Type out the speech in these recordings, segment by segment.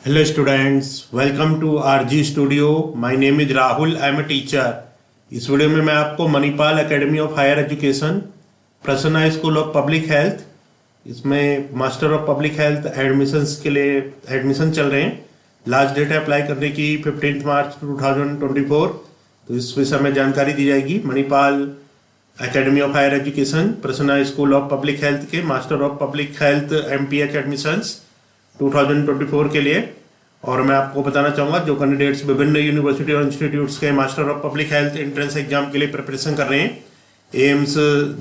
Hello students, welcome to RG Studio. My name is Rahul. I am a teacher. इस video में मैं आपको Manipal academy of higher education, Prasanna school of public health, इसमें master of public health admissions के लिए admission चल रहे हैं। लास्ट डेट है अप्लाई करने की 15 मार्च 2024। तो इस विषय में जानकारी दी जाएगी। Manipal academy of higher education, Prasanna school of public health के master of public health MPH admissions 2024 के लिए। और मैं आपको बताना चाहूँगा जो कैंडिडेट्स विभिन्न यूनिवर्सिटी और इंस्टीट्यूट्स के master of public health entrance exam के लिए प्रिपरेशन कर रहे हैं, AIIMS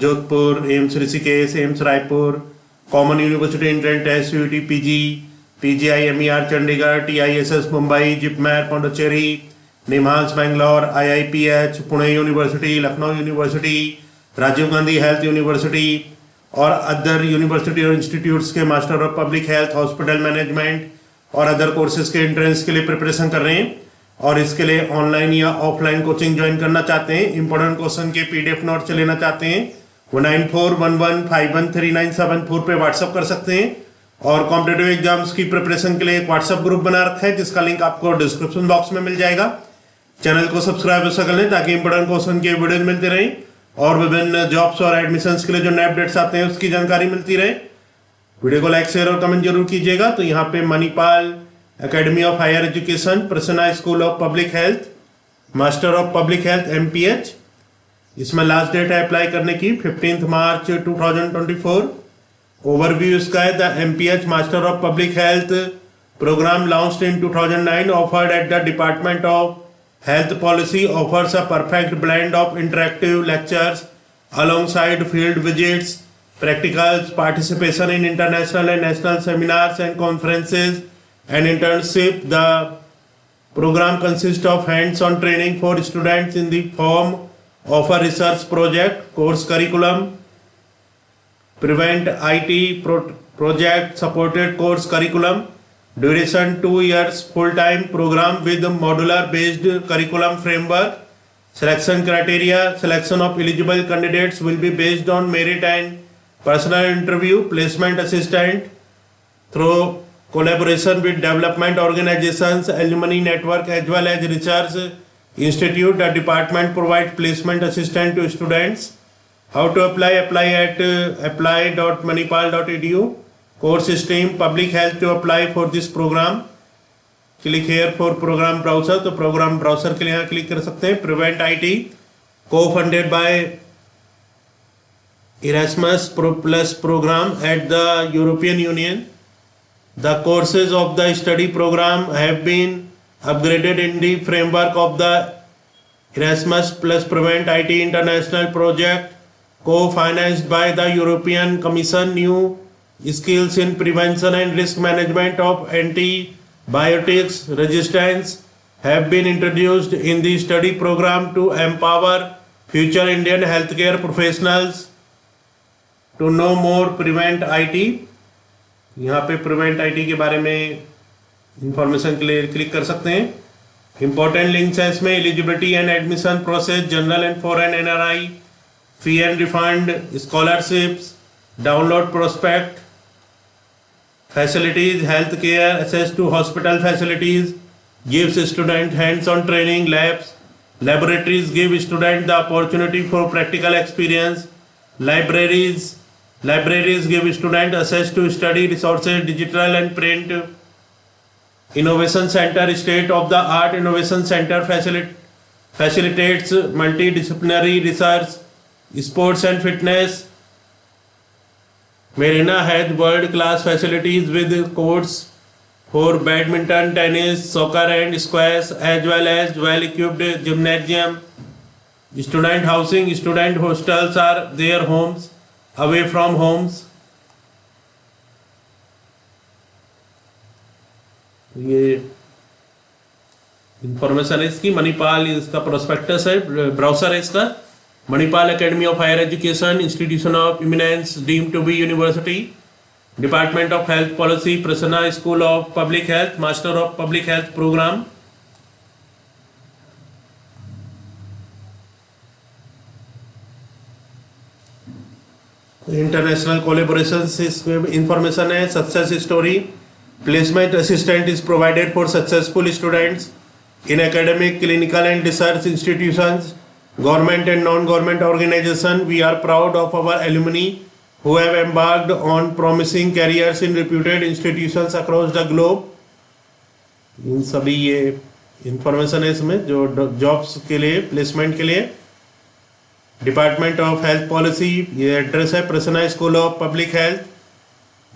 Jodhpur, AIIMS Rishikesh, AIIMS Raipur, common university entrance test, CUET PG, PGI MER Chandigarh, TISS Mumbai, JIPMER Pondicherry, NIMHANS Bangalore, IIPH Pune university, Lucknow university, Rajiv Gandhi health university और अदर यूनिवर्सिटी और इंस्टीट्यूट्स के master of public health, hospital management और other courses के entrance के लिए preparation कर रहे हैं। और इसके लिए ऑनलाइन या ऑफलाइन कोचिंग ज्वाइन करना चाहते हैं, इंपॉर्टेंट क्वेश्चन के PDF नोट लेना चाहते हैं, वो 9411513974 पे व्हाट्सअप कर सकते हैं। और कॉम्पिटेटिव एग्जाम्स की प्रिपरेशन के लिए एक व्हाट्सअप ग्रुप बना रखा है जिसका लिंक आपको डिस्क्रिप्शन बॉक्स में मिल जाएगा। चैनल को सब्सक्राइब कर लें ताकि इंपॉर्टेंट क्वेश्चन के वीडियोज मिलते रहें और विभिन्न जॉब्स और एडमिशन्स के लिए जो नए अपडेट्स आते हैं उसकी जानकारी मिलती रहे। वीडियो को लाइक, शेयर और कमेंट जरूर कीजिएगा। तो यहाँ पे Manipal academy of higher education, Prasanna school of public health, master of public health MPH, इसमें लास्ट डेट है अप्लाई करने की 15 मार्च 2024। ओवरव्यू इसका है, the MPH master of public health programme launched in 2009 offered at the department of Health Policy offers a perfect blend of interactive lectures alongside field visits, practicals, participation in international and national seminars and conferences, and internship. The program consists of hands-on training for students in the form of a research project, course curriculum, Prevent IT project supported course curriculum. Duration 2 years, full-time program with modular-based curriculum framework. Selection criteria: selection of eligible candidates will be based on merit and personal interview. Placement assistant through collaboration with development organizations, alumni network as well as research institute. The department provides placement assistant to students. How to apply? Apply at apply.manipal.edu. Course stream public health. To apply for this program, click here for program browser. तो programme browser के लिए यहाँ click कर सकते हैं। Prevent IT co-funded by Erasmus Plus program at the European Union. The courses of the study program have been upgraded in the framework of the Erasmus Plus Prevent IT International project, co-financed by the European Commission. New skills in prevention and risk management of antibiotics resistance have been introduced in the study program to empower future Indian healthcare professionals. To know more, Prevent IT, यहाँ पे Prevent IT के बारे में information के लिए click कर सकते हैं। इंपॉर्टेंट लिंक्स है इसमें, eligibility and admission process, general and foreign NRI, fee and refund, scholarships, download prospect, facilities, health care, access to hospital facilities, gives student hands-on training, labs, laboratories give student the opportunity for practical experience, libraries give student access to study resources, digital and print, innovation center, state of the art innovation center facilitates multidisciplinary research, sports and fitness. Marina has world-class facilities with courts for badminton, tennis, soccer and squash as well as well-equipped gymnasium. Student housing, student hostels are their homes, away from homes. ये information है इसकी। मणिपाल इसका prospectus है, browser है इसका। Manipal Academy of Higher Education, Institution of Eminence deemed to be University, Department of Health Policy, Prasanna School of Public Health, Master of Public Health Program. International collaboration इसमें information है। Success story, Placement assistance is provided for successful students in academic, clinical and research institutions, government and non-government organizations. We are proud of our alumni who have embarked on promising careers in reputed institutions across the globe. इन सभी ये information है इसमें जो jobs के लिए, placement के लिए. Department of health policy, ये एड्रेस है Prasanna school of public health,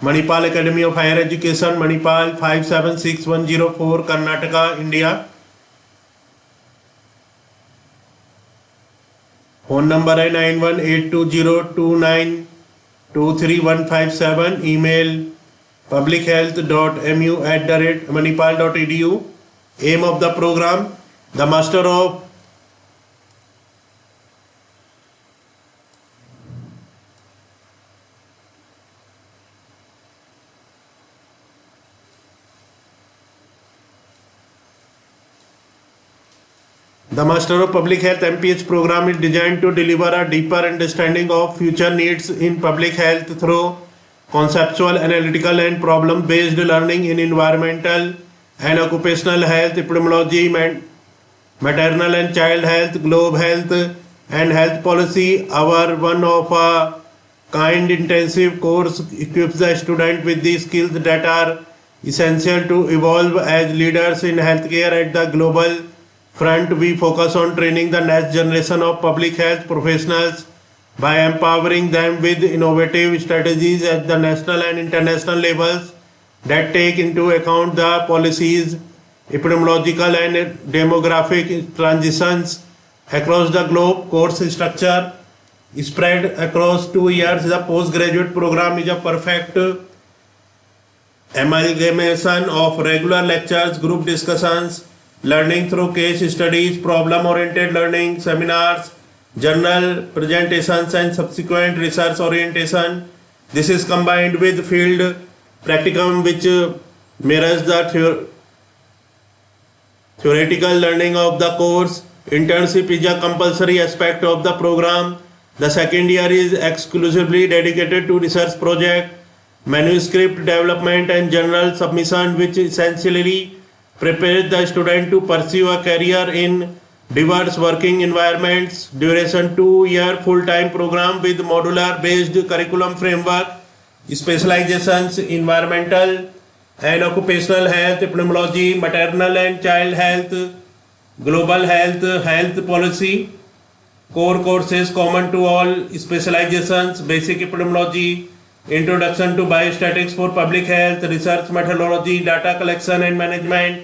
Manipal academy of higher education, Manipal 576104, Karnataka, India. Phone number है 918202923157. Email publichealth.mu@manipal.edu. Aim of the program: the Master of The Master of Public Health MPH program is designed to deliver a deeper understanding of future needs in public health through conceptual, analytical and problem-based learning in environmental and occupational health, epidemiology, maternal and child health, globe health and health policy. Our one of a kind intensive course equips the student with the skills that are essential to evolve as leaders in healthcare at the global front. We focus on training the next generation of public health professionals by empowering them with innovative strategies at the national and international levels that take into account the policies, epidemiological and demographic transitions across the globe. Course structure is spread across 2 years. The postgraduate program is a perfect amalgamation of regular lectures, group discussions, learning through case studies, problem-oriented learning, seminars, journal presentations and subsequent research orientation. This is combined with field practicum which mirrors the theoretical learning of the course. Internship is a compulsory aspect of the program. The second year is exclusively dedicated to research project, manuscript development and journal submission, which essentially prepares the student to pursue a career in diverse working environments. Duration 2-year full-time program with modular based curriculum framework. Specializations: environmental and occupational health, epidemiology, maternal and child health, global health, health policy. Core courses common to all specializations: basic epidemiology, introduction to biostatics for public health, research methodology, data collection and management,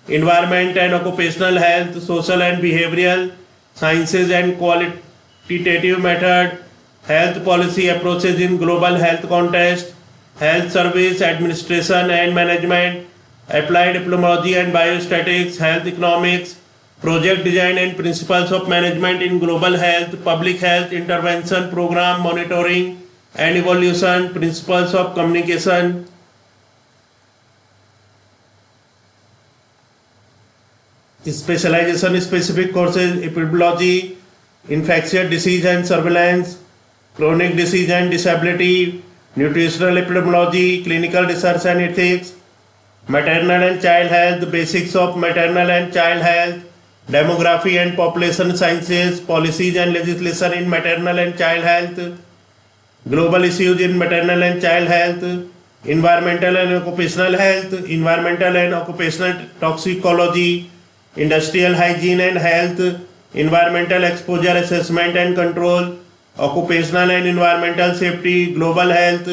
environment and occupational health, social and behavioral sciences and qualitative method, health policy approaches in global health context, health service administration and management, applied epidemiology and biostatics, health economics, project design and principles of management in global health, public health intervention program monitoring and evaluation, principles of communication. Specialization specific courses: epidemiology, infectious disease and surveillance, chronic disease and disability, nutritional epidemiology, clinical research and ethics, maternal and child health, basics of maternal and child health, demography and population sciences, policies and legislation in maternal and child health, global issues in maternal and child health, environmental and occupational health, environmental and occupational toxicology, industrial hygiene and health, environmental exposure assessment and control, occupational and environmental safety, global health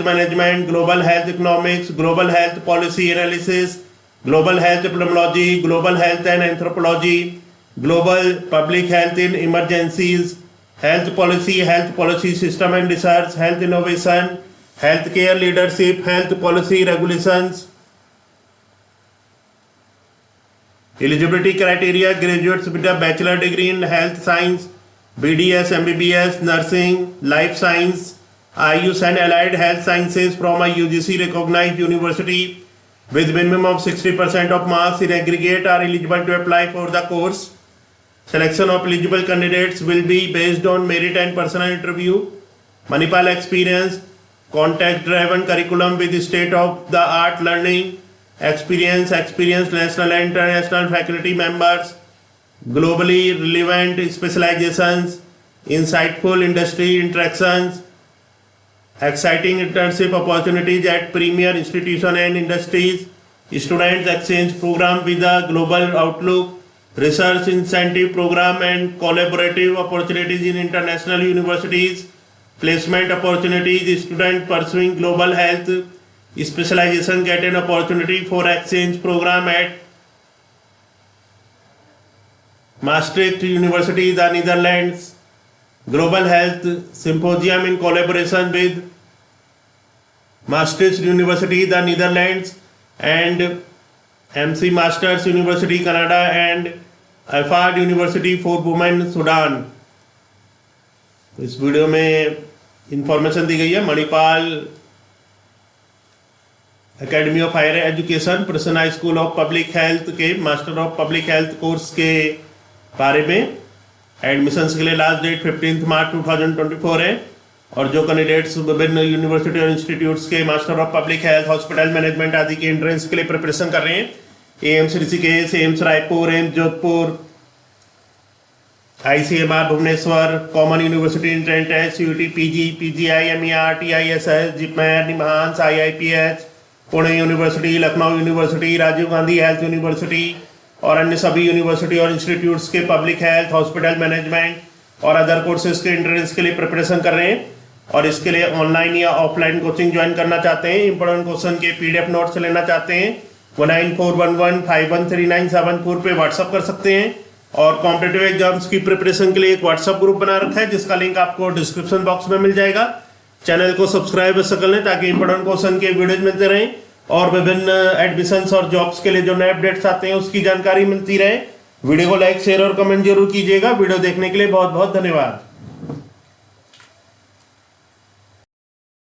management, global health economics, global health policy analysis, global health epidemiology, global health and anthropology, global public health in emergencies, health policy system and research, health innovation, healthcare leadership, health policy regulations. Eligibility criteria: graduates with a bachelor degree in health science, BDS, MBBS, nursing, life science, Ayush and allied health sciences from a UGC recognized university with minimum of 60% of marks in aggregate are eligible to apply for the course. Selection of eligible candidates will be based on merit and personal interview. Manipal experience: context driven curriculum with state of the art learning, experienced national and international faculty members, globally relevant specializations, insightful industry interactions, exciting internship opportunities at premier institutions and industries, students exchange program with a global outlook, research incentive program and collaborative opportunities in international universities, placement opportunities, student pursuing global health specialization get an opportunity for exchange program at Maastricht University, the Netherlands, Global Health Symposium in collaboration with Maastricht University, the Netherlands, and MC Masters University, Canada, and IFAD University for Women, Sudan। तो इस video में information दी गई है Manipal academy of higher education Prasanna high school of public health के master of public health course के बारे में। एडमिशन्स के लिए लास्ट डेट 15 मार्च 2024 है और जो कैंडिडेट्स विभिन्न यूनिवर्सिटी और इंस्टीट्यूट्स के master of public health, hospital management आदि के एंट्रेंस के लिए प्रिपरेशन कर रहे हैं, AIIMS Rishikesh, AIIMS Raipur, AIIMS Jodhpur, ICMR Bhubaneswar, common university entrance test, CUT, PG, PGI, MER, TISS, JIPMER, NIMHANS, IIPH, Pune university, Lucknow university, Rajiv Gandhi health university और अन्य सभी यूनिवर्सिटी और इंस्टीट्यूट्स के पब्लिक हेल्थ, हॉस्पिटल मैनेजमेंट और अदर कोर्सेज के एंट्रेंस के लिए प्रिपरेशन कर रहे हैं और इसके लिए ऑनलाइन या ऑफलाइन कोचिंग ज्वाइन करना चाहते हैं, इंपॉर्टेंट क्वेश्चन के PDF नोट्स लेना चाहते हैं, 9411513974 पे व्हाट्सअप कर सकते हैं। और कॉम्पिटिटिव एग्जाम्स की प्रिपरेशन के लिए एक व्हाट्सअप ग्रुप बना रखा है जिसका लिंक आपको डिस्क्रिप्शन बॉक्स में मिल जाएगा। चैनल को सब्सक्राइब कर लें ताकि इंपॉर्टेंट क्वेश्चन के वीडियोज मिलते रहें और विभिन्न एडमिशन्स और जॉब्स के लिए जो नए अपडेट्स आते हैं उसकी जानकारी मिलती रहे। वीडियो को लाइक, शेयर और कमेंट जरूर कीजिएगा। वीडियो देखने के लिए बहुत बहुत धन्यवाद।